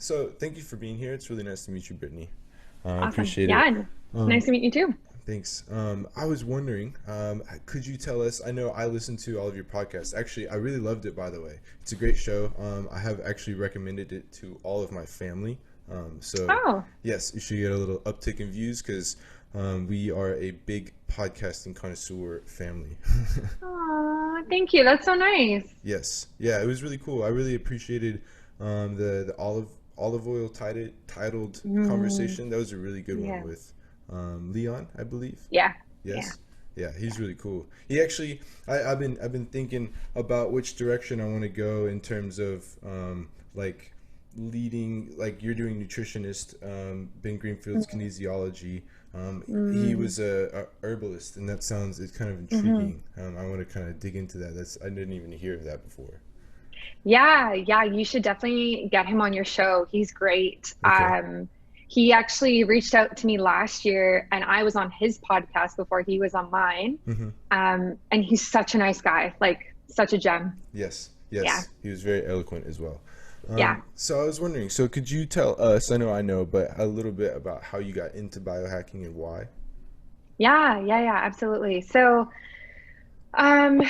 So thank you for being here. It's really nice to meet you, Brittany. I Awesome. appreciate it. Yeah. Um, Nice to meet you too. Thanks. I was wondering, could you tell us? I know I listened to all of your podcasts. Actually, I really loved it, by the way. It's a great show. I have actually recommended it to all of my family. So, Oh, yes, you should get a little uptick in views because we are a big podcasting connoisseur family. thank you. That's so nice. Yes, yeah, it was really cool. I really appreciated the olive oil titled Mm, conversation. That was a really good one yeah. with Leon, I believe. Yeah. Yeah. Yes, yeah, he's really cool. He actually, I've been thinking about which direction I want to go in terms of like leading. Like you're doing nutritionist, Ben Greenfield's Mm, kinesiology. He mm, was a herbalist, and that sounds it's kind of hmm. intriguing. I want to kind of dig into that. I didn't even hear of that before. Yeah. Yeah. You should definitely get him on your show. He's great. Okay. He actually reached out to me last year and I was on his podcast before he was on mine. Mm-hmm. And he's such a nice guy, like such a gem. Yes, Yeah. yes, he was very eloquent as well. Yeah. So I was wondering, so could you tell us, I know, but a little bit about how you got into biohacking and why? Yeah. Yeah. Yeah. Absolutely. So, Um,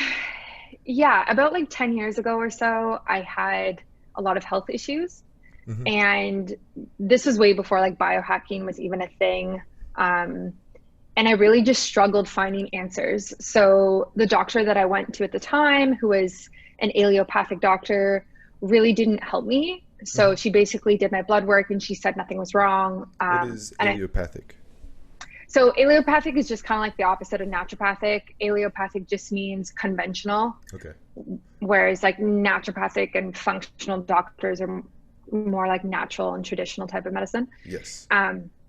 yeah, about like 10 years ago or so, I had a lot of health issues. Mm-hmm. And this was way before like biohacking was even a thing. Um, and I really just struggled finding answers. So the doctor that I went to at the time, who was an allopathic doctor, really didn't help me. Mm-hmm. So she basically did my blood work and she said nothing was wrong. What is And I allopathic? so allopathic is just kind of like the opposite of naturopathic. Allopathic just means conventional, Okay. whereas like naturopathic and functional doctors are more like natural and traditional type of medicine. Yes.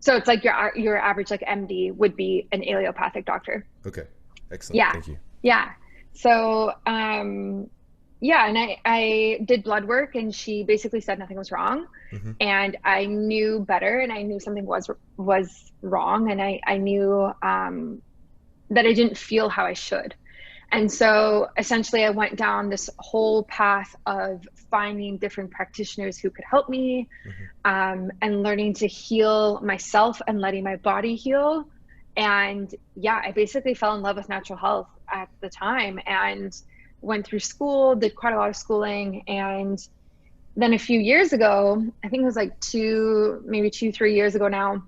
So it's like your average like MD would be an allopathic doctor. Okay. Excellent. Yeah, Thank you. yeah. So yeah, and I did blood work, and she basically said nothing was wrong, Mm-hmm. and I knew better, and I knew something was wrong, and I knew that I didn't feel how I should. And so essentially, I went down this whole path of finding different practitioners who could help me, Mm-hmm. and learning to heal myself and letting my body heal. And yeah, I basically fell in love with natural health at the time and went through school, did quite a lot of schooling. And then a few years ago, I think it was like maybe 3 years ago now,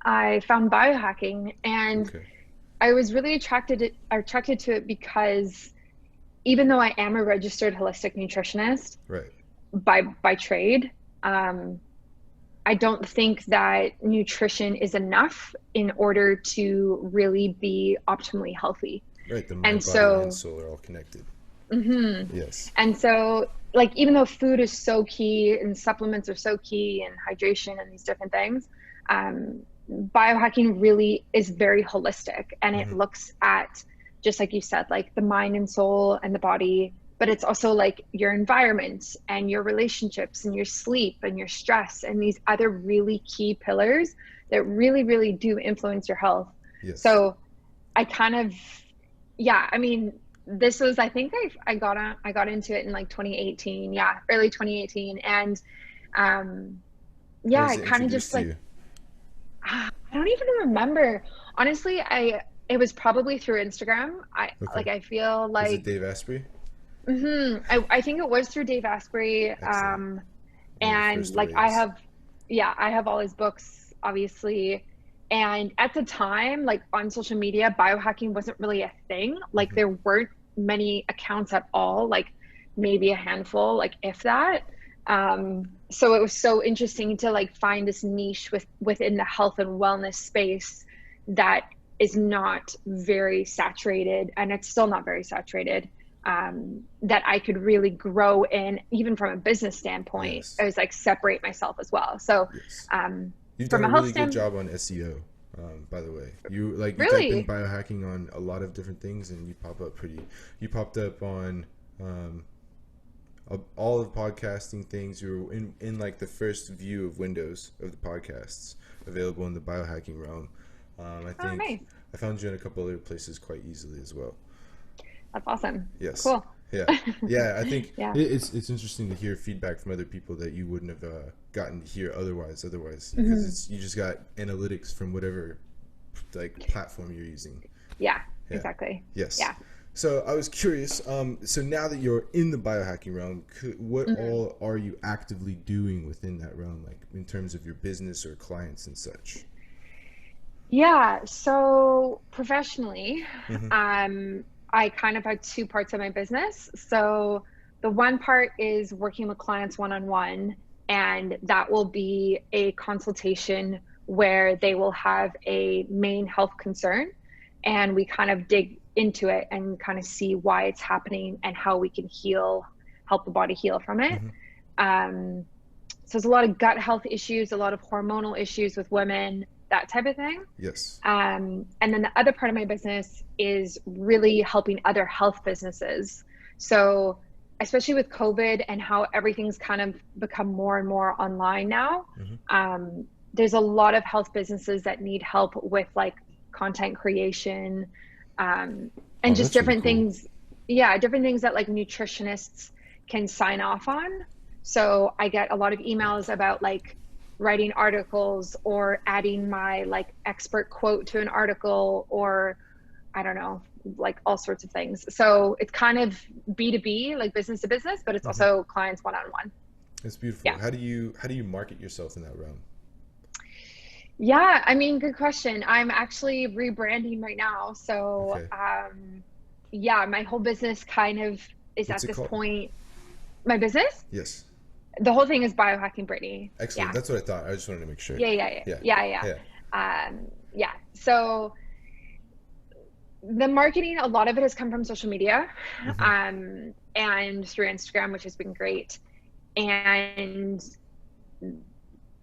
I found biohacking and Okay. I was really attracted to it because even though I am a registered holistic nutritionist Right. by trade, um, I don't think that nutrition is enough in order to really be optimally healthy. Right. The And mind, body, and so, soul are all connected. mhm. Yes. And so, like, even though food is so key and supplements are so key and hydration and these different things, um, biohacking really is very holistic and it Mm-hmm. looks at, just like you said, like the mind and soul and the body, but it's also like your environment and your relationships and your sleep and your stress and these other really key pillars that really, really do influence your health. Yes. So I kind of, yeah, I mean, this was, I think I got into it in like 2018. Yeah, early 2018. And um, How yeah, was I it kind of introduced just to like, you? I don't even remember. Honestly, it was probably through Instagram. Okay. I feel Was it like, Dave Asprey? I think it was through Dave Asprey. Excellent. One of the And first like I waves. have, yeah, I have all his books, obviously. And at the time, like on social media, biohacking wasn't really a thing. Like Mm-hmm. there weren't many accounts at all, like maybe a handful, like if that. So it was so interesting to like find this niche within the health and wellness space that is not very saturated, and it's still not very saturated. That I could really grow in, even from a business standpoint. I Yes. was like separate myself as well. So, Yes. um, You've done from a a health really good standpoint, job on SEO, by the way. You type in really, biohacking on a lot of different things, and you pop up pretty. You popped up on um, all of podcasting things. You were in like the first view of windows of the podcasts available in the biohacking realm. I oh, think nice. I found you in a couple other places quite easily as well. That's awesome. Yes. Cool. Yeah, yeah. I think Yeah. it's interesting to hear feedback from other people that you wouldn't have gotten to hear otherwise, because Hmm. it's you just got analytics from whatever like platform you're using. Yeah, Yeah. exactly. Yes. Yeah. So I was curious. So now that you're in the biohacking realm, what Mhm. all are you actively doing within that realm, like in terms of your business or clients and such? Yeah, so professionally, Mm-hmm. um, I kind of have two parts of my business. So the one part is working with clients one on one, and that will be a consultation where they will have a main health concern, and we kind of dig into it and kind of see why it's happening and how we can heal, help the body heal from it. Mm-hmm. Um, so there's a lot of gut health issues, a lot of hormonal issues with women, that type of thing. Yes. And then the other part of my business is really helping other health businesses. So, especially with COVID and how everything's kind of become more and more online now, Mm-hmm. there's a lot of health businesses that need help with like content creation, and Oh, just that's really different cool. things. Yeah, different things that like nutritionists can sign off on. So I get a lot of emails about like writing articles or adding my like expert quote to an article, or I don't know, like all sorts of things. So it's kind of B2B, like business to business, but it's Mm-hmm. also clients one on one. It's beautiful. Yeah. How do you market yourself in that realm? Yeah, I mean, good question. I'm actually rebranding right now. So, Okay. yeah, my whole business kind of is What's at it this called? point. My business, Yes. the whole thing is Biohacking Brittany. Excellent. Yeah. That's what I thought. I just wanted to make sure. Yeah, yeah, yeah. Yeah. Yeah, yeah. Yeah. Yeah. So the marketing, a lot of it has come from social media, Mm-hmm. and through Instagram, which has been great. And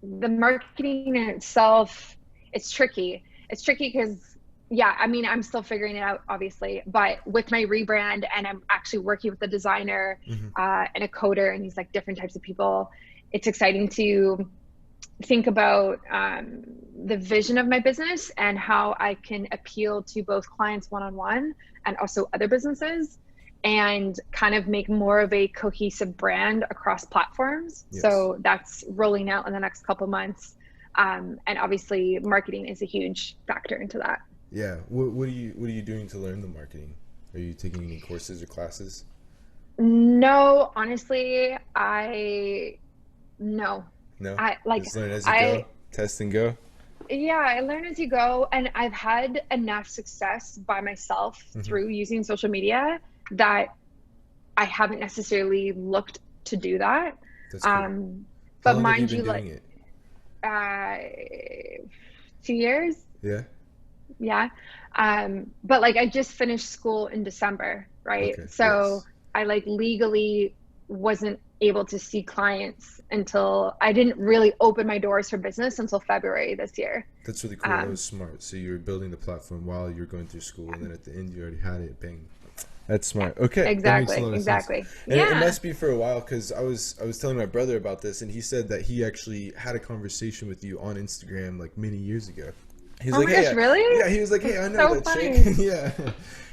the marketing in itself, it's tricky. It's tricky because, yeah, I mean, I'm still figuring it out, obviously. But with my rebrand, and I'm actually working with a designer Mm-hmm. and a coder, and these like different types of people, it's exciting to think about the vision of my business and how I can appeal to both clients one on one and also other businesses, and kind of make more of a cohesive brand across platforms. Yes. So that's rolling out in the next couple months. And obviously, marketing is a huge factor into that. Yeah. What are you doing to learn the marketing? Are you taking any courses or classes? No, honestly, I no. No. I like Just learn as you go. I Test and go. Yeah, I learn as you go, and I've had enough success by myself Mm-hmm. through using social media that I haven't necessarily looked to do that. That's cool. Um, How but long have you mind been you, like doing it? uh, 2 years, Yeah. yeah. But like I just finished school in December, right? Okay. So Yes. I like legally wasn't able to see clients until I didn't really open my doors for business until February this year. That's really cool. That Um, was smart. So you were building the platform while you were going through school, and then at the end you already had it. Bang. That's smart. Okay, that makes a Exactly, lot of sense. exactly. And it Yeah. must be for a while, because I was telling my brother about this, and he said that he actually had a conversation with you on Instagram like many years ago. He was Oh like, my "Hey, gosh, really? yeah." He was like, "Hey, That's I know so that chick." funny. Yeah,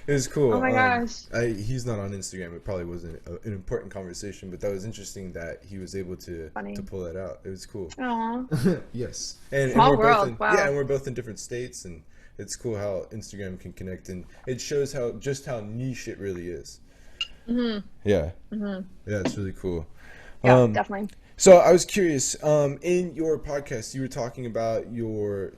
it was cool. Oh my gosh. He's not on Instagram. It probably wasn't an important conversation, but that was interesting that he was able to Funny. pull that out. It was cool. Oh, Yes, and small we're both world. in, yeah, Wow. and we're both in different states, and it's cool how Instagram can connect, and it shows how niche it really is. Hmm. Yeah, Hmm. yeah, it's really cool. Yeah, Um, definitely. so I was curious. In your podcast, you were talking about your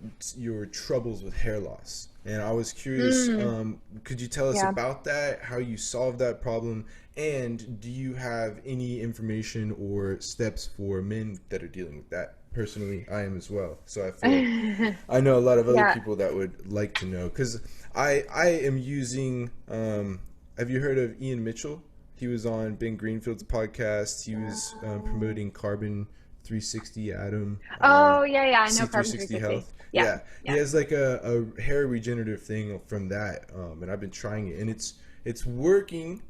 troubles with hair loss, and I was curious. Mm, Could you tell us yeah. about that? How you solved that problem, and do you have any information or steps for men that are dealing with that? Personally, I am as well. So I feel I know a lot of other Yeah. people that would like to know, because I am using. Have you heard of Ian Mitchell? He was on Ben Greenfield's podcast. He was Um, promoting Carbon 360 Atom, oh, yeah, yeah. I know Carbon C360 360. Health. Yeah, Yeah, he yeah. has like a hair regenerative thing from that, and I've been trying it, and it's working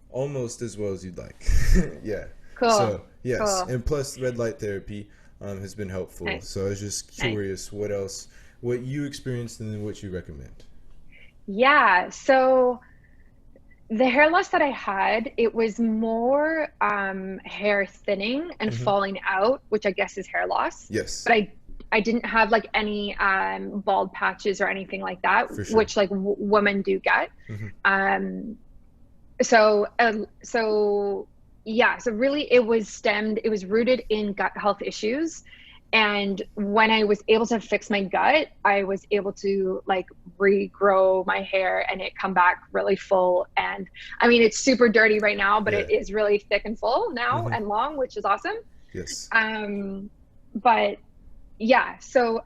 almost as well as you'd like. Yeah. Cool. So yes, Cool. and plus red light therapy has been helpful. Nice. So I was just Nice. curious what else, what you experienced, and then what you recommend. Yeah. So The hair loss that I had, it was more hair thinning and Hmm. falling out, which I guess is hair loss. Yes, But I didn't have like any bald patches or anything like that, for sure. which like women do get. Hmm. Um, so yeah, so really it was rooted in gut health issues. And when I was able to fix my gut, I was able to like regrow my hair and it come back really full. And I mean, it's super dirty right now, but Yeah. it is really thick and full now Hmm. and long, which is awesome. Yes. Um, but yeah, so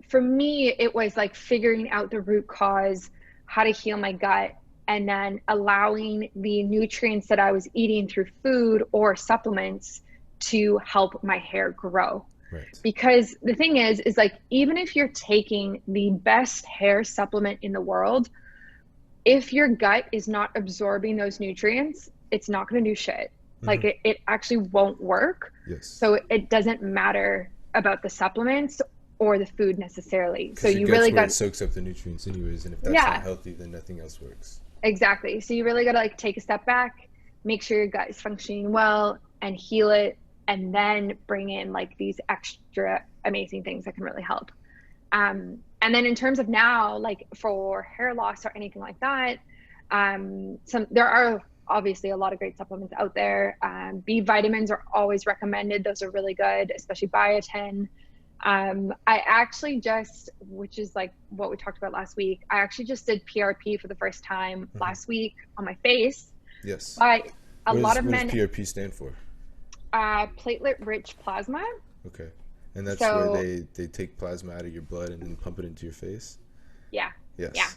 for me, it was like figuring out the root cause, how to heal my gut, and then allowing the nutrients that I was eating through food or supplements to help my hair grow. Right. Because the thing is like, even if you're taking the best hair supplement in the world, if your gut is not absorbing those nutrients, it's not going to do shit. Like Hmm. it actually won't work. Yes. So it doesn't matter about the supplements or the food necessarily. So Because your you gut's really where got, it soaks up the nutrients anyways, and if that's not yeah, healthy, then nothing else works. exactly. So you really got to like take a step back, make sure your gut is functioning well and heal it, and then bring in like these extra amazing things that can really help. And then in terms of now, like for hair loss or anything like that, there are obviously a lot of great supplements out there. B vitamins are always recommended; those are really good, especially biotin. I actually just, which is like what we talked about last week, I actually just did PRP for the first time Hmm. last week on my face. Yes. But a lot of What does men, PRP stand for? platelet rich plasma. Okay. And that's where So they take plasma out of your blood and then pump it into your face? yeah, yeah. Yes.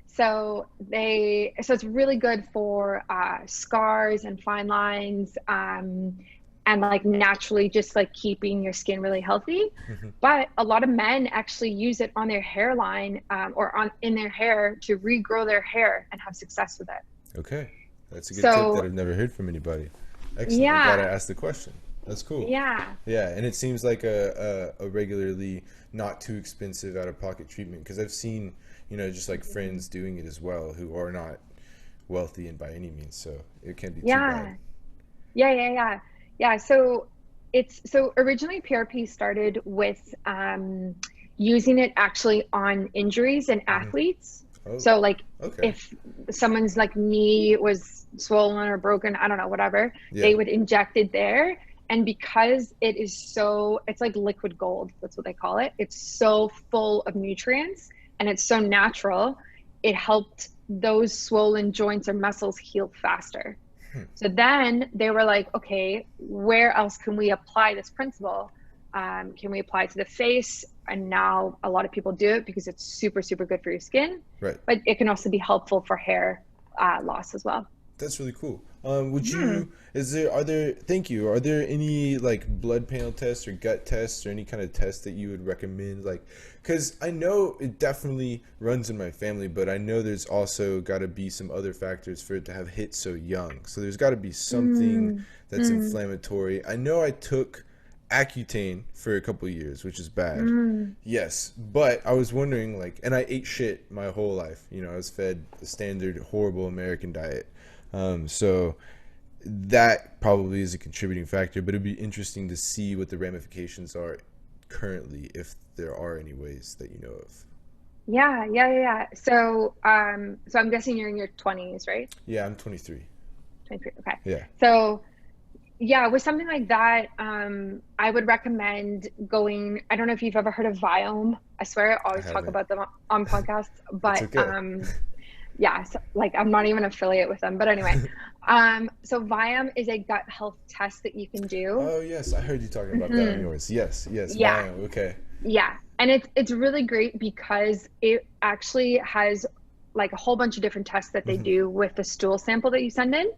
So it's really good for scars and fine lines, and like naturally just like keeping your skin really healthy. Hmm. But a lot of men actually use it on their hairline, or on in their hair to regrow their hair and have success with it. Okay. That's a good tip that So I've never heard from anybody. Excellent. I'm glad I yeah, asked the question. That's cool. yeah. Yeah, and it seems like a regularly not too expensive out of pocket treatment because I've seen, just like friends doing it as well who are not wealthy and by any means, so it can't be too bad. Yeah, yeah. So originally PRP started with using it actually on injuries and Hmm. athletes. Oh, So like okay. if someone's like knee was swollen or broken, I don't know, whatever, Yeah. they would inject it there. And because it's like liquid gold, that's what they call it. It's so full of nutrients and it's so natural. It helped those swollen joints or muscles heal faster. Hmm. So then they were like, okay, where else can we apply this principle? Can we apply it to the face? And now a lot of people do it because it's super, super good for your skin, Right. but it can also be helpful for hair loss as well. That's really cool. Would Hmm. you, are there, thank you, are there any like blood panel tests or gut tests or any kind of tests that you would recommend? Like, because I know it definitely runs in my family, but I know there's also got to be some other factors for it to have hit so young. So there's got to be something Mm, that's mm, inflammatory. I know I took Accutane for a couple of years, which is bad. mm. Yes, but I was wondering, like, and I ate shit my whole life. I was fed the standard horrible American diet. So that probably is a contributing factor, but it'd be interesting to see what the ramifications are currently, if there are any ways that you know of. Yeah. So I'm guessing you're in your 20s, right? Yeah, I'm 23. 23. Okay. Yeah, So yeah, with something like that, I would recommend going. I don't know if you've ever heard of Viome. I swear I I always talk haven't. about them on podcasts, It's but okay. yeah, so, like I'm not even affiliate with them. But anyway, so Viome is a gut health test that you can do. Oh yes, I heard you talking about that on Hmm. yours. Yes, yes, Yeah, Viome. Okay. yeah, and it's really great because it actually has like a whole bunch of different tests that they Hmm. do with the stool sample that you send in.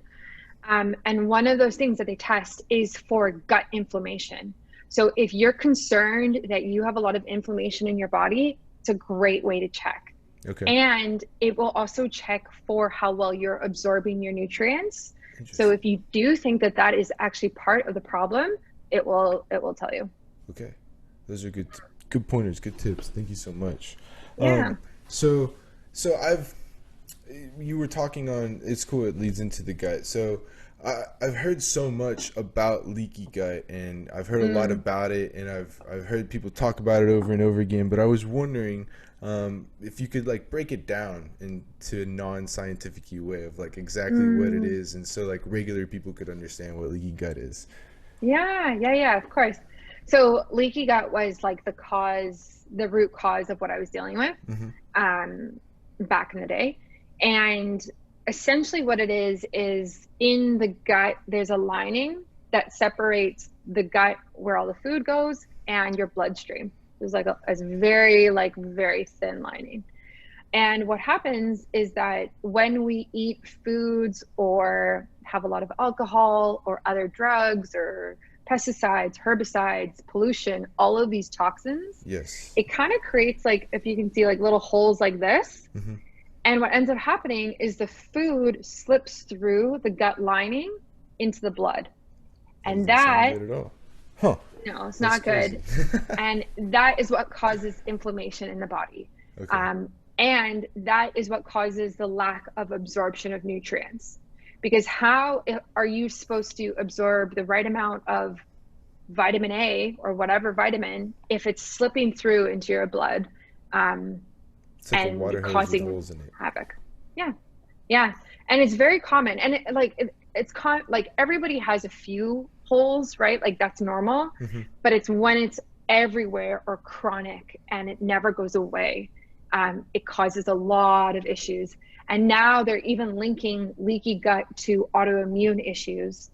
And one of those things that they test is for gut inflammation. So if you're concerned that you have a lot of inflammation in your body, it's a great way to check. Okay. And it will also check for how well you're absorbing your nutrients. So Interesting. if you do think that that is actually part of the problem, it will tell you. Okay. Those are good pointers, good tips. Thank you so much. Yeah. So so You were talking on, it's cool, it leads into the gut. So I've heard so much about leaky gut, and I've heard a lot Mm, about it, and I've heard people talk about it over and over again. But I was wondering if you could like break it down into a non-scientific way of like exactly what it mm, is, and so like regular people could understand what leaky gut is. yeah, of course. So leaky gut was like the root cause of what I was dealing with Hmm. um, back in the day. And essentially what it is in the gut, there's a lining that separates the gut where all the food goes and your bloodstream. There's like a very, like very thin lining. And what happens is that when we eat foods or have a lot of alcohol or other drugs or pesticides, herbicides, pollution, all of these toxins, Yes. it kind of creates like, if you can see like little holes like this. Hmm. And what ends up happening is the food slips through the gut lining into the blood. That And doesn't sound that, good at all. Huh. no, it's That's not crazy. good. And that is what causes inflammation in the body. Okay. Um, and that is what causes the lack of absorption of nutrients. Because how are you supposed to absorb the right amount of vitamin A or whatever vitamin if it's slipping through into your blood um, It's like a and water hose with causing holes in it. havoc? Yeah, yeah, and it's very common, and like everybody has a few holes, right? Like that's normal, Hmm. but it's when it's everywhere or chronic and it never goes away. It causes a lot of issues, and now they're even linking leaky gut to autoimmune issues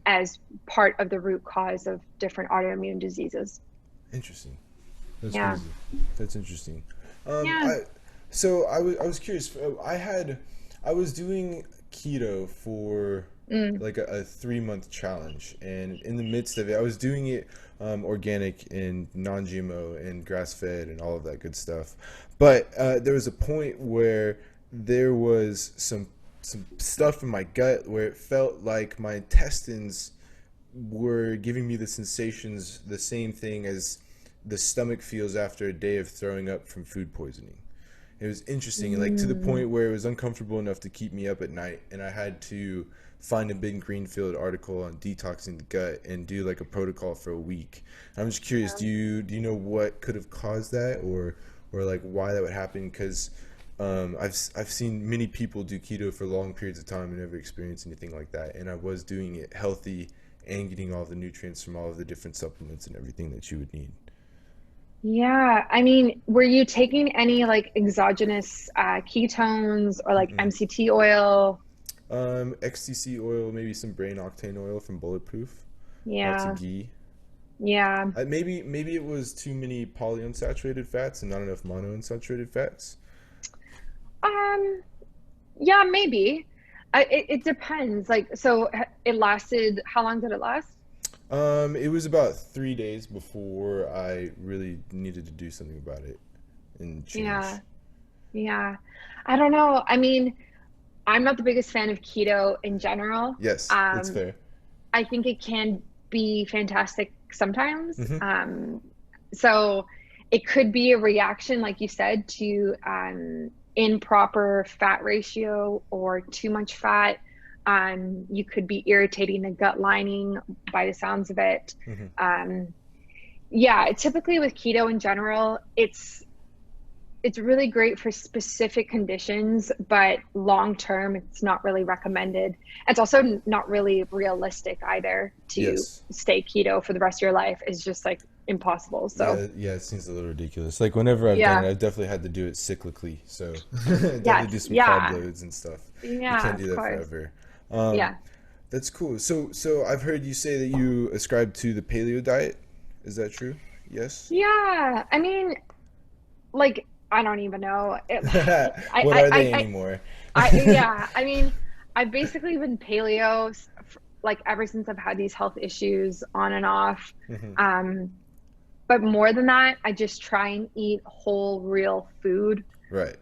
as part of the root cause of different autoimmune diseases. Interesting. That's Yeah, crazy. That's interesting. yeah. I so I was curious. I was doing keto for Mm, like a 3 month challenge, and in the midst of it, I was doing it organic and non-GMO and grass-fed and all of that good stuff. But there was a point where there was some stuff in my gut where it felt like my intestines were giving me the sensations, the same thing as the stomach feels after a day of throwing up from food poisoning. It was interesting, like to the mm, point where it was uncomfortable enough to keep me up at night, and I had to find a Ben Greenfield article on detoxing the gut and do like a protocol for a week. I'm just curious, yeah. do you know what could have caused that, or like why that would happen? Because I've seen many people do keto for long periods of time and never experience anything like that, and I was doing it healthy and getting all the nutrients from all of the different supplements and everything that you would need. Yeah, I mean, were you taking any like exogenous ketones or like Mm-mm. MCT oil? XTC oil, maybe some brain octane oil from Bulletproof, lots of Yeah, ghee. yeah. Maybe it was too many polyunsaturated fats and not enough monounsaturated fats. Um, yeah, maybe. It depends. Like, so it lasted, how long did it last? It was about 3 days before I really needed to do something about it and Yeah, change. yeah. I don't know. I mean, I'm not the biggest fan of keto in general. Yes, that's Um, fair. I think it can be fantastic sometimes. Hmm. So it could be a reaction, like you said, to improper fat ratio or too much fat. You could be irritating the gut lining by the sounds of it. Hmm. Um, yeah, typically with keto in general, it's really great for specific conditions, but long term, it's not really recommended. It's also not really realistic either to Yes. stay keto for the rest of your life. It's just like impossible. So, Yeah, it seems a little ridiculous. Like whenever I've done yeah, it, I've definitely had to do it cyclically. So definitely do yes, some carb yeah, loads and stuff. You yeah, can't do of that course. forever. Um, Yeah, that's cool. So I've heard you say that you ascribe to the paleo diet. Is that true? Yes. yeah. I mean, like, I don't even know. What are they anymore? Yeah. I mean, I've basically been paleo like ever since I've had these health issues on and off. Hmm. Um, But more than that, I just try and eat whole, real food, Right.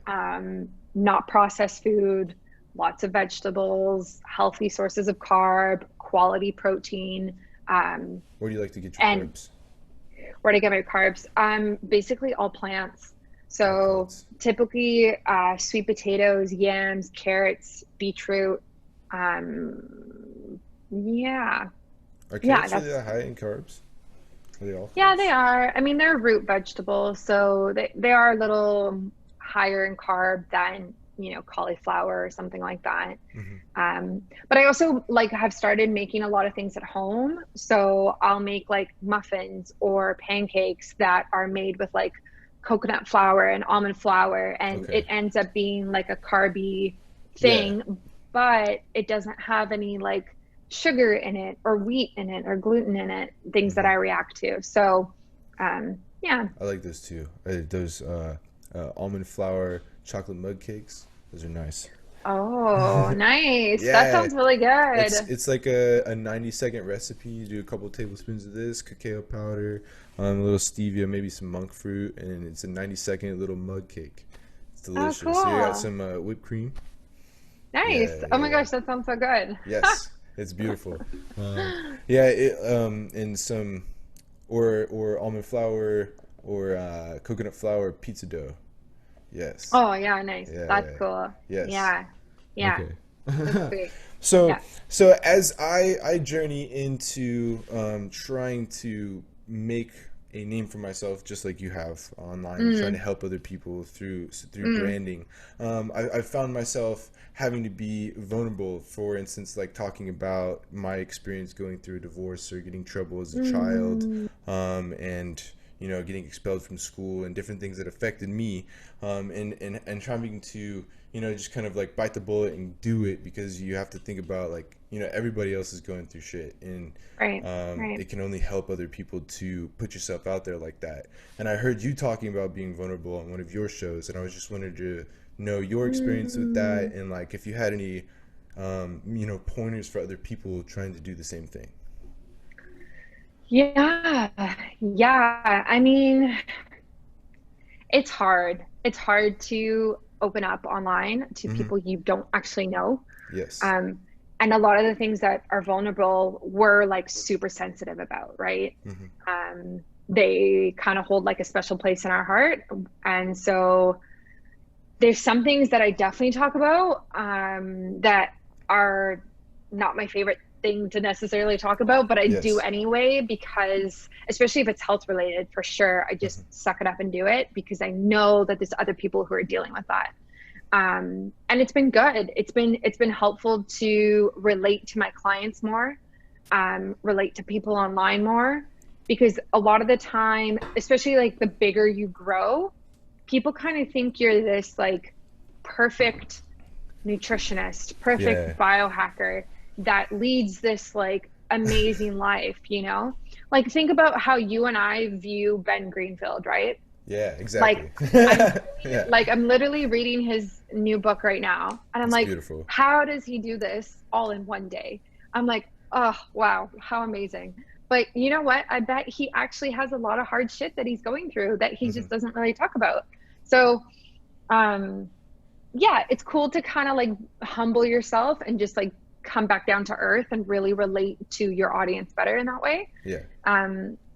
not processed food, lots of vegetables, healthy sources of carb, quality protein, um, Where do you like to get your and carbs? where to get my carbs. Basically all plants. Hot So pots. typically, sweet potatoes, yams, carrots, beetroot. Yeah, Are yeah, carrots really that's that high in carbs? Are they all yeah, they carbs? are. I mean, they're root vegetables, so they are a little higher in carb than, cauliflower or something like that. Hmm. But I also like have started making a lot of things at home. So I'll make like muffins or pancakes that are made with like coconut flour and almond flour, and Okay. it ends up being like a carby Yeah. thing, but it doesn't have any like sugar in it or wheat in it or gluten in it, things that Hmm. I react to. So, yeah. I like those too. Those almond flour chocolate mug cakes. Those are nice. Oh, nice. That Yeah, sounds really good. it's like a 90-second recipe. You do a couple tablespoons of this, cacao powder, a little stevia, maybe some monk fruit, and it's a 90-second little mug cake. It's Oh, delicious. So you got cool. some whipped cream. Nice. Yeah, Oh my yeah. gosh, that sounds so good. Yes, it's beautiful. Yeah, and some or almond flour or coconut flour pizza dough. Yes. Oh, yeah, nice. Yeah, That's yeah. cool. Yes. Yeah. Yeah. Okay. That's sweet. So Yeah. as I journey into trying to make a name for myself, just like you have online, trying to Mm, help other people through mm, branding, I found myself having to be vulnerable. For instance, like talking about my experience going through a divorce or getting trouble as a child, mm. and getting expelled from school and different things that affected me, and trying to just kind of like bite the bullet and do it, because you have to think about, like, everybody else is going through shit, and Right. Right. it can only help other people to put yourself out there like that. And I heard you talking about being vulnerable on one of your shows, and I was just wanted to know your experience with that, Mm. and like if you had any pointers for other people trying to do the same thing. Yeah. Yeah. I mean, it's hard. It's hard to open up online to Hmm. people you don't actually know. Yes. Um, and a lot of the things that are vulnerable we're like super sensitive about, right? Hmm. They kind of hold like a special place in our heart. And so there's some things that I definitely talk about, that are not my favorite thing to necessarily talk about, but I do Yes. anyway because, especially if it's health related, for sure, I Hmm. just suck it up and do it because I know that there's other people who are dealing with that. And it's been good. It's been helpful to relate to my clients more, relate to people online more, because a lot of the time, especially like the bigger you grow, people kind of think you're this like perfect nutritionist, perfect Yeah. biohacker that leads this like amazing life, Like think about how you and I view Ben Greenfield, right? Yeah, Like exactly. I'm literally, Yeah, like I'm literally reading his new book right now, and I'm it's like, beautiful. how does he do this all in one day? I'm like, oh wow, how amazing. But you know what? I bet he actually has a lot of hard shit that he's going through that he Hmm. just doesn't really talk about. So, um, yeah, it's cool to kind of like humble yourself and just like come back down to earth and really relate to your audience better in that way. Yeah.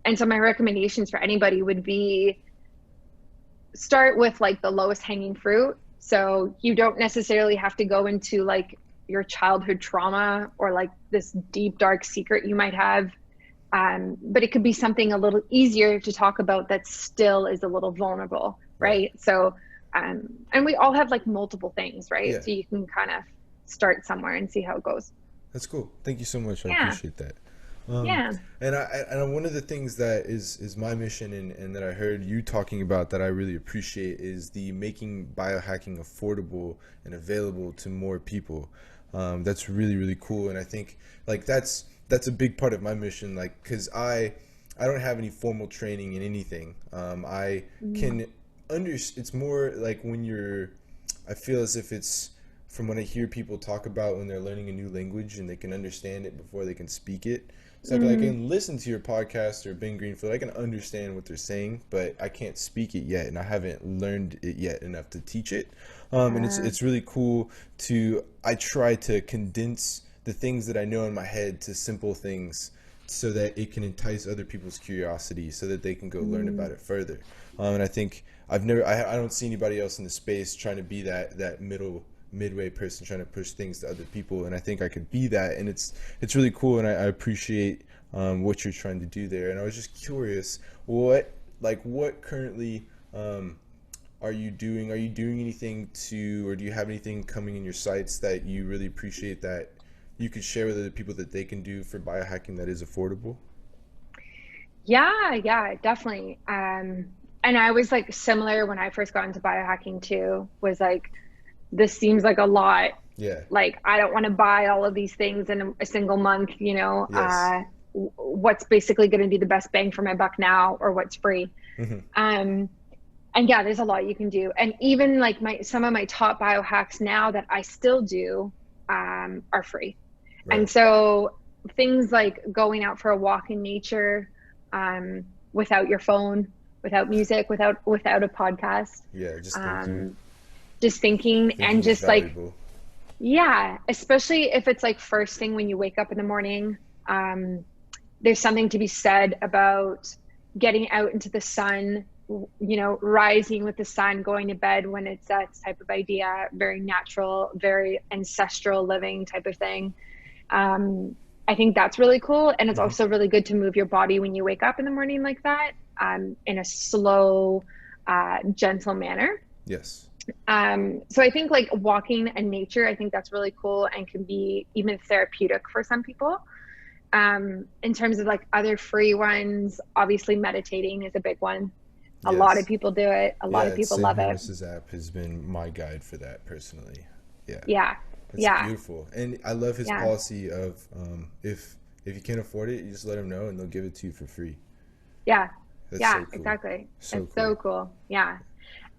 And so my recommendations for anybody would be start with like the lowest hanging fruit. So you don't necessarily have to go into like your childhood trauma or like this deep, dark secret you might have. But it could be something a little easier to talk about that still is a little vulnerable, Right. right? So, and we all have like multiple things, right? Yeah. So you can kind of start somewhere and see how it goes. That's cool. Thank you so much. I Yeah. appreciate that. Um, Yeah. and one of the things that is my mission, and that I heard you talking about that I really appreciate, is the making biohacking affordable and available to more people. That's really really cool, and I think like that's a big part of my mission. Like, because I don't have any formal training in anything. I Mm, can it's more like when you're, I feel as if it's, from what I hear people talk about when they're learning a new language and they can understand it before they can speak it. It's like I mm, can listen to your podcast or Ben Greenfield. I can understand what they're saying, but I can't speak it yet, and I haven't learned it yet enough to teach it. And uh, it's really cool to, I try to condense the things that I know in my head to simple things so that it can entice other people's curiosity so that they can go learn about it further. And I think I don't see anybody else in the space trying to be that midway person trying to push things to other people, and I think I could be that, and it's really cool, and I appreciate what you're trying to do there. And I was just curious, what currently are you doing? Are you doing anything or do you have anything coming in your sites that you really appreciate that you could share with other people that they can do for biohacking that is affordable? Yeah, definitely. And I was like similar when I first got into biohacking too, was like, this seems like a lot. Yeah. Like, I don't want to buy all of these things in a single month, Yes. What's basically going to be the best bang for my buck now, or what's free. And yeah, there's a lot you can do. And even like some of my top biohacks now that I still do are free. Right. And so things like going out for a walk in nature, without your phone, without music, without a podcast. Yeah, Just thinking and just valuable. Like, yeah, especially if it's like first thing when you wake up in the morning. There's something to be said about getting out into the sun, rising with the sun, going to bed when it's that type of idea, very natural, very ancestral living type of thing. I think that's really cool. And it's also really good to move your body when you wake up in the morning like that, in a slow, gentle manner. Yes. So I think like walking in nature, I think that's really cool and can be even therapeutic for some people. In terms of like other free ones, obviously meditating is a big one. A lot of people do it. A lot of people love it. Harris's app has been my guide for that personally. Yeah. It's beautiful. And I love his policy of if you can't afford it, you just let him know and they'll give it to you for free. Yeah. That's yeah, so cool. Exactly. So it's cool. so cool. Yeah.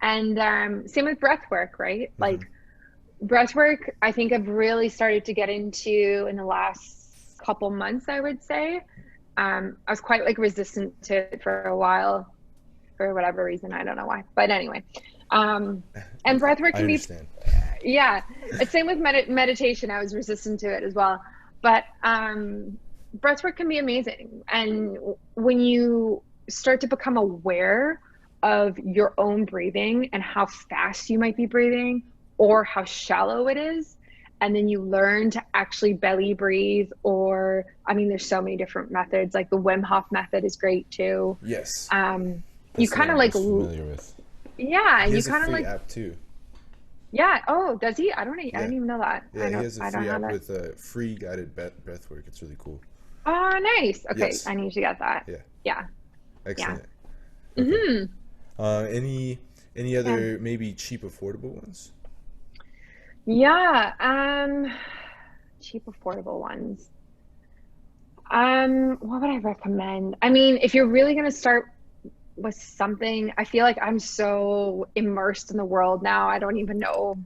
And same with breath work, right? Like breath work, I think I've really started to get into in the last couple months, I would say. I was quite like resistant to it for a while, for whatever reason. I don't know why, but anyway. And breath work can be, yeah, it's same with meditation. I was resistant to it as well, but breath work can be amazing. And when you start to become aware of your own breathing and how fast you might be breathing or how shallow it is, and then you learn to actually belly breathe, or there's so many different methods. Like the Wim Hof method is great too. Yes. You kind of like familiar with. Yeah, he you kind of like app too. Yeah. Oh, does he? I didn't even know that. Yeah, he has a free app with free guided breath work. It's really cool. Oh, nice. Okay, yes. I need to get that. Yeah. Excellent. Yeah. Okay. Any other maybe cheap, affordable ones? Yeah. Cheap, affordable ones. What would I recommend? If you're really gonna start with something, I feel like I'm so immersed in the world now, I don't even know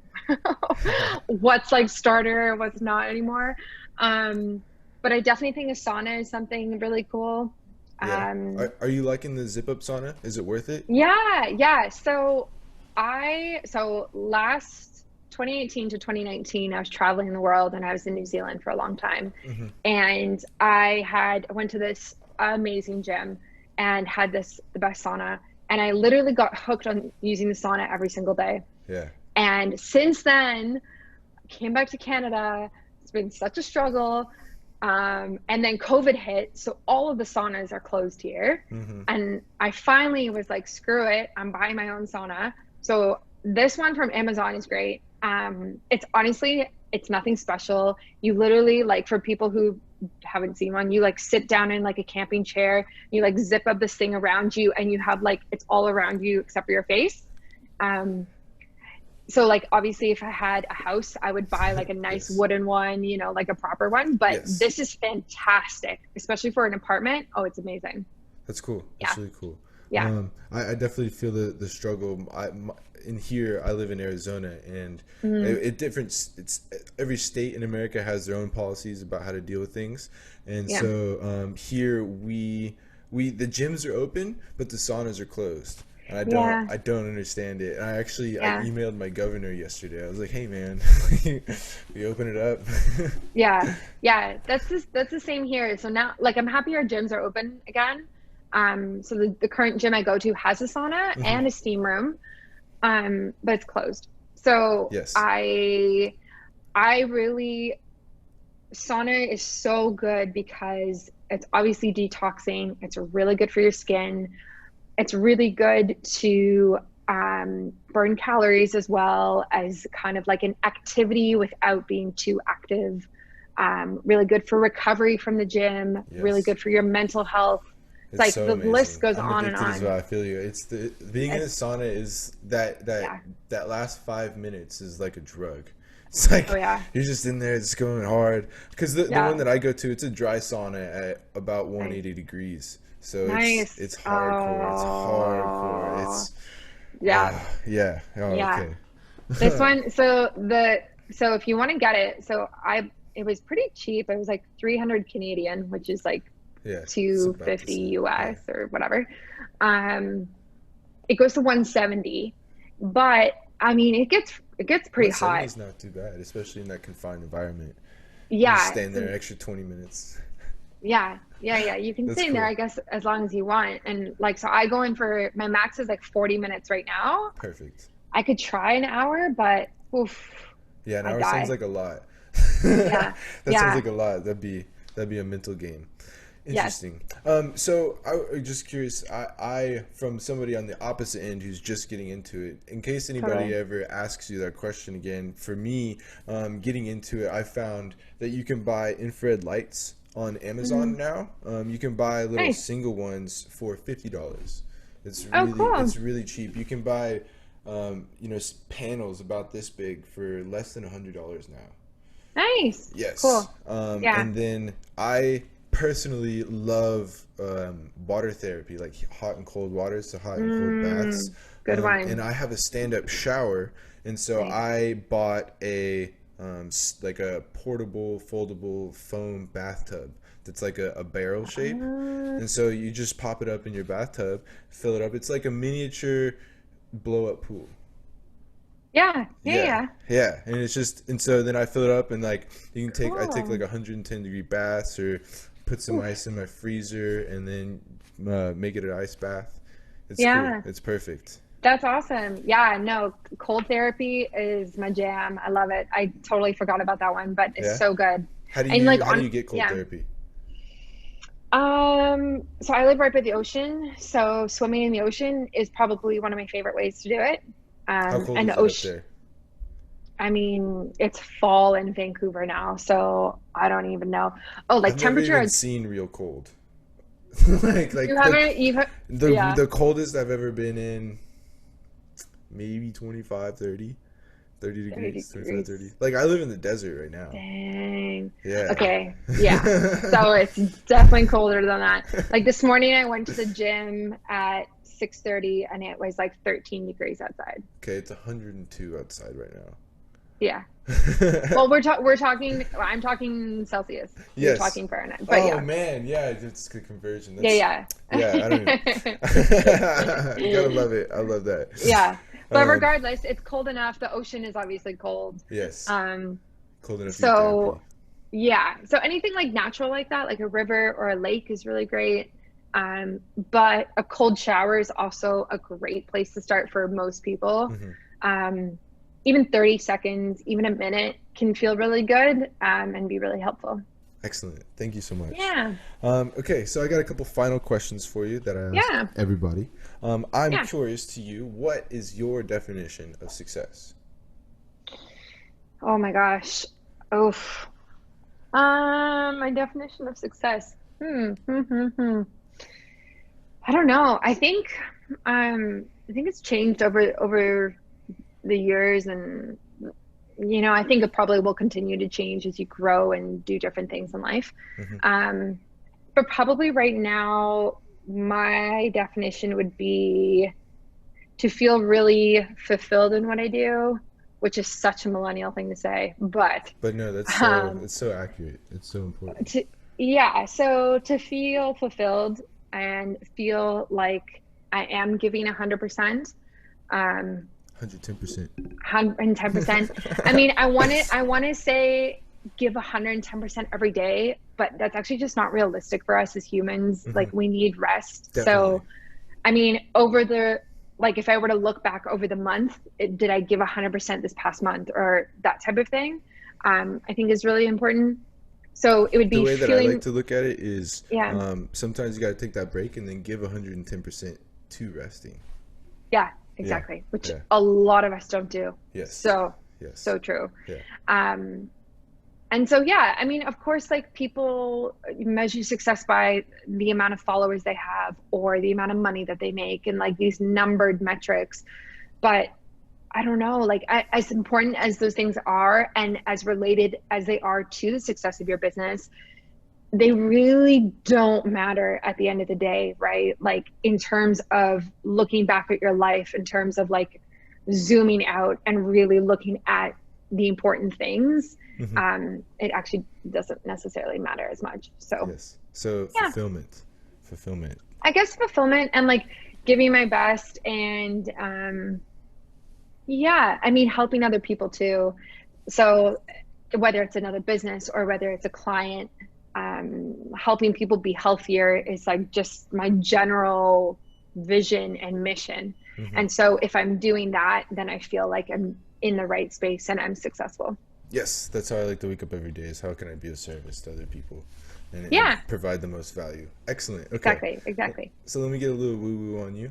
what's like starter, what's not anymore. But I definitely think a sauna is something really cool. Yeah. Are you liking the zip up sauna? Is it worth it? Yeah. So last 2018 to 2019, I was traveling the world and I was in New Zealand for a long time. And I went to this amazing gym and had the best sauna. And I literally got hooked on using the sauna every single day. Yeah. And since then, came back to Canada. It's been such a struggle. And then COVID hit. So all of the saunas are closed here. And I finally was like, screw it. I'm buying my own sauna. So this one from Amazon is great. It's honestly, it's nothing special. You literally, like, for people who haven't seen one, you like sit down in like a camping chair, you like zip up this thing around you, and you have like, it's all around you except for your face. So like, obviously if I had a house, I would buy like a nice wooden one, like a proper one, but this is fantastic, especially for an apartment. Oh, it's amazing. That's cool. That's really cool. Yeah. I definitely feel the struggle. In here, I live in Arizona, and it's every state in America has their own policies about how to deal with things, and so here the gyms are open, but the saunas are closed. and Yeah. I don't understand it. And I Yeah. emailed my governor yesterday. I was like, hey man, we open it up. Yeah. Yeah. That's the same here. So now, like, I'm happy our gyms are open again. So the current gym I go to has a sauna Hmm. and a steam room, but it's closed. So Yes. I really, sauna is so good because it's obviously detoxing. It's really good for your skin. It's really good to burn calories as well as kind of like an activity without being too active. Really good for recovery from the gym, really Yes. good for your mental health. It's It's like so the list amazing. goes I'm on and addicted as well. on. I feel you. It's the being in the It's, sauna is yeah. that last 5 minutes is like a drug. It's like Oh, yeah. you're just in there, just going hard. Because the one Yeah. that I go to, it's a dry sauna at about Nice. 180 degrees. So Nice. it's hardcore. It's hardcore. Oh, It's yeah. yeah. Oh, Yeah. okay. This one, so if you want to get it, it was pretty cheap. It was like 300 Canadian, which is like Yeah, it's about the 250 same. Yeah. US or whatever. Um, it goes to 170, but I mean, it gets pretty 170 hot. is not too bad, especially in that confined environment. You just Yeah. stand there So an extra 20 minutes. yeah, yeah, yeah. You can That's stay in there, cool. I guess, as long as you want. And like, so I go in for my max is like 40 minutes right now. Perfect. I could try an hour, but oof, Yeah, an I hour sounds die. like a lot. Yeah. That sounds Yeah. like a lot. That'd be a mental game. Yes. Interesting. So I'm just curious. I from somebody on the opposite end who's just getting into it. In case anybody Totally. ever asks you that question again, for me, getting into it, I found that you can buy infrared lights on Hmm. Amazon now. You can buy little Nice. single ones for $50. Oh, cool. It's really cheap. You can buy panels about this big for less than $100 now. Nice. Yes. Cool. Yeah. And then I personally love water therapy, like hot and cold waters, so hot and cold baths. Good And one. I have a stand-up shower, and so Nice. I bought like a portable, foldable foam bathtub that's like a barrel shape. Uh, And so you just pop it up in your bathtub, fill it up. It's like a miniature blow-up pool. yeah. Yeah. Yeah, Yeah. yeah, and it's just and so then I fill it up and like I take like Cool. 110-degree baths or put some Oof. ice in my freezer and then make it an ice bath. It's cool. Yeah. It's perfect. That's awesome. Yeah. No, cold therapy is my jam. I love it. I totally forgot about that one, but it's Yeah. so good. And like How do you on, get cold yeah. therapy? So I live right by the ocean, so swimming in the ocean is probably one of my favorite ways to do it. How cold And the is it up ocean, there? I mean, it's fall in Vancouver now, so I don't even know. Oh, like I've never temperature, even seen real cold. you Like haven't, yeah, the coldest I've ever been in maybe 25, 30 30 degrees, 25, 30. degrees. Like I live in the desert right now. Dang. Yeah. Okay, yeah. So it's definitely colder than that. Like this morning, I went to the gym at 6:30, and it was like 13 degrees outside. Okay, it's 102 outside right now. Yeah. Well, we're talking. I'm talking Celsius. You're Yes. talking Fahrenheit, but Oh yeah, man, yeah, it's good conversion. That's yeah, yeah. I don't even. yeah, You gotta love it. I love that. yeah. But Um, regardless, it's cold enough. The ocean is obviously cold. yes, Um, cold enough for your so therapy. yeah. So anything like natural like that, like a river or a lake, is really great. Um, but a cold shower is also a great place to start for most people. Hmm. Um, even 30 seconds, even a minute can feel really good, and be really helpful. Excellent. Thank you so much. Yeah. Okay, so I got a couple final questions for you that I ask Yeah. everybody. I'm Yeah. curious to you. What is your definition of success? Oh my gosh. Oh, my definition of success. Hmm. I don't know. I think it's changed over the years, and I think it probably will continue to change as you grow and do different things in life. Hmm. Um, but probably right now, my definition would be to feel really fulfilled in what I do, which is such a millennial thing to say, but But no, um, it's so accurate. It's so important. to, yeah, so to feel fulfilled and feel like I am giving 100%. 110%. 110%. I mean, I want to say give 110% every day, but that's actually just not realistic for us as humans. Hmm. Like we need rest. Definitely. So, I mean, like if I were to look back over the month, did I give 100% this past month or that type of thing? I think is really important. So it would The be way that I like feeling, to look at it is yeah, sometimes you got to take that break and then give 110% to resting. yeah, Yeah. exactly, which Yeah. a lot of us don't do. Yes. So, Yes. so true. Yeah. Um, And so, yeah, I mean, of course, like people measure success by the amount of followers they have or the amount of money that they make and like these numbered metrics. But I don't know, like as important as those things are and as related as they are to the success of your business, they really don't matter at the end of the day, right? Like in terms of looking back at your life, in terms of like zooming out and really looking at the important things, Hmm. it actually doesn't necessarily matter as much. So Yes. So yeah, fulfillment. Fulfillment. I guess fulfillment and like giving my best and yeah, I mean helping other people too. So whether it's another business or whether it's a client, helping people be healthier is like just my general vision and mission. Hmm. And so if I'm doing that, then I feel like I'm in the right space and I'm successful. Yes, that's how I like to wake up every day. Is how can I be of service to other people, and Yeah, provide the most value. Excellent. Okay, exactly, exactly. so let me get a little woo woo on you.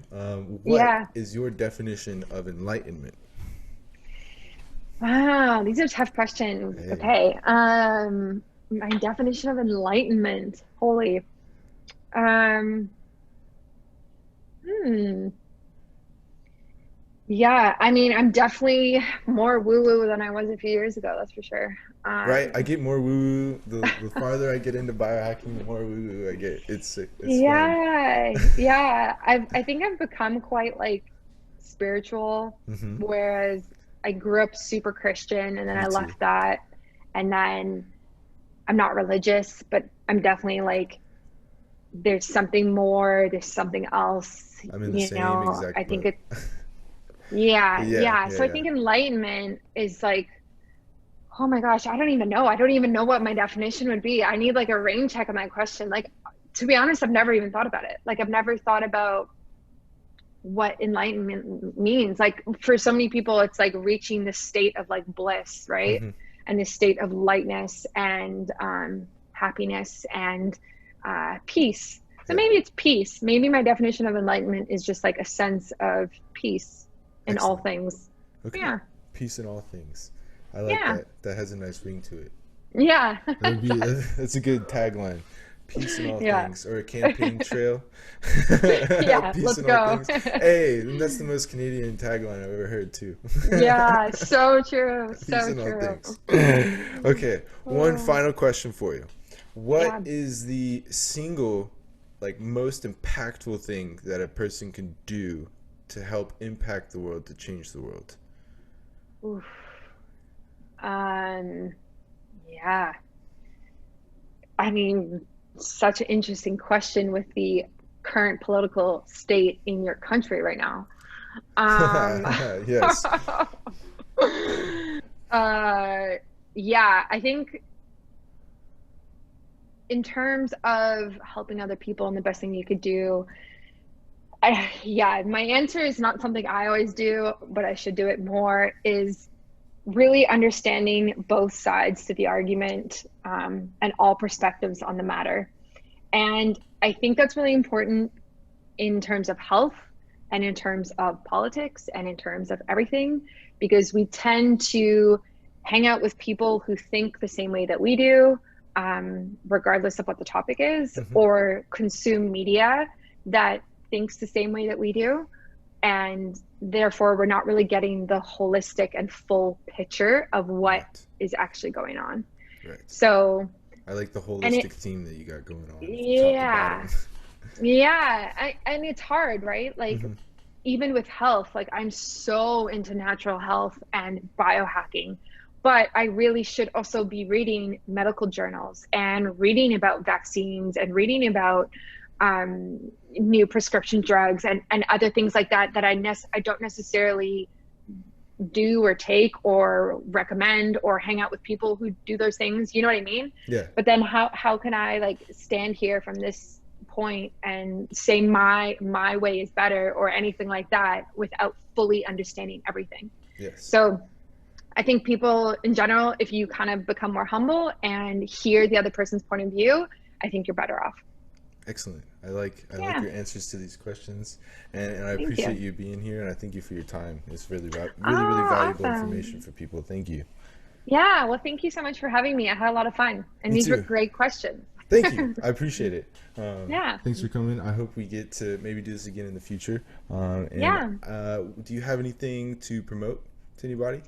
What Yeah. is your definition of enlightenment? Wow, these are tough questions. Hey. Okay. My definition of enlightenment. Holy. Um, hmm. Yeah, I mean, I'm definitely more woo-woo than I was a few years ago, that's for sure. Right, I Um, get more woo woo. The farther I get into biohacking, the more woo woo I get. It's fun. yeah. I think I've become quite like spiritual, Hmm. whereas I grew up super Christian and then Me I too. left that. And then I'm not religious, but I'm definitely like, there's something more, there's something else, I'm in the same I exact think boat. it's, yeah, Yeah, yeah. yeah, So I yeah. think enlightenment is like, oh my gosh, I don't even know. I don't even know what my definition would be. I need like a rain check on that question. Like, to be honest, I've never even thought about it. Like, I've never thought about what enlightenment means. Like, for so many people, it's like reaching this state of like bliss, right? Hmm. And this state of lightness and happiness and peace. So Yeah. maybe it's peace. Maybe my definition of enlightenment is just like a sense of peace in all Excellent. things. Okay. Yeah. Peace in all things. I like Yeah. that. That has a nice ring to it. Yeah. That would be that's a good tagline. Peace in all Yeah. things, or a campaign trail. Yeah, Peace let's in all go. things. Hey, and that's the most Canadian tagline I've ever heard too. Yeah, so true, Peace so in all true. things. Okay, one Oh, final question for you. What yeah. is the single, like, most impactful thing that a person can do to help impact the world, to change the world? Oof. Um, yeah. I mean, such an interesting question with the current political state in your country right now. Um, Yes. uh, yeah, I think in terms of helping other people and the best thing you could do, yeah, my answer is not something I always do, but I should do it more, is really understanding both sides to the argument and all perspectives on the matter. And I think that's really important in terms of health and in terms of politics and in terms of everything, because we tend to hang out with people who think the same way that we do, regardless of what the topic is, Hmm. or consume media that thinks the same way that we do. And therefore, we're not really getting the holistic and full picture of what Right. is actually going on. Right. So, I like the and it, holistic theme that you got going on from top to bottom. yeah, yeah, and it's hard, right? Like Hmm. even with health, like I'm so into natural health and biohacking, but I really should also be reading medical journals and reading about vaccines and reading about new prescription drugs and other things like that that I don't necessarily do or take or recommend or hang out with people who do those things. You know what I mean? Yeah. But then how can I like stand here from this point and say my way is better or anything like that without fully understanding everything? Yes. So I think people in general, if you kind of become more humble and hear the other person's point of view, I think you're better off. Excellent. I like Yeah. your answers to these questions, and I Thank appreciate you. you being here, and I thank you for your time. It's really really Oh, valuable information awesome. for people. Thank you. Yeah. Well, thank you so much for having me. I had a lot of fun. And Me these were too. great questions. Thank you. I appreciate it. Yeah. Thanks for coming. I hope we get to maybe do this again in the future. Yeah. Do you have anything to promote to anybody?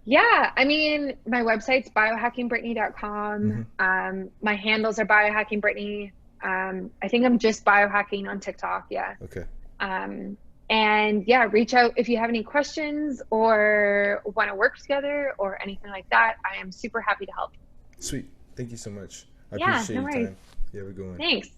Yeah. I mean, my website's biohackingbrittany.com. Mm-hmm. My handles are biohackingbrittany. I think I'm just biohacking on TikTok. Yeah. Okay. Um, and yeah, reach out if you have any questions or want to work together or anything like that. I am super happy to help. Sweet. Thank you so much. I Yeah, appreciate no your worries. time. You have a good one. Thanks.